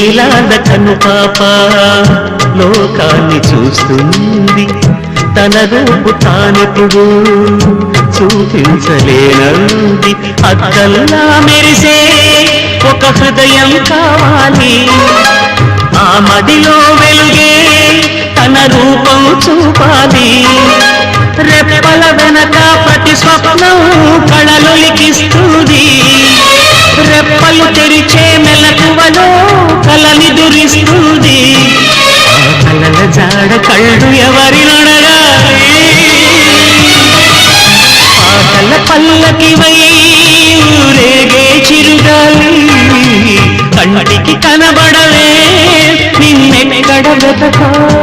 నీలాద కను పాప లోకాన్ని చూస్తుంది, తన రూపు తానెప్పుడు చూపించలేనంది. అద్దల్లా మెరిసే ఒక హృదయం కావాలి, ఆ మదిలో వెలుగే తన రూపం చూపాలి. రెప్పల వెనక ప్రతి స్వప్నం కళలొలికిస్తుంది, రెప్పలు తెరిచే మెలకువలో కలని దురిస్తుంది. ఆ కలల జాడ కళ్ళు ఎవరి నడగాలి, పాటల పల్లకివై ఊరేగే చిరుగాలి. కంటికి కనబడవే నిన్నెక్కడ వెతకాలి.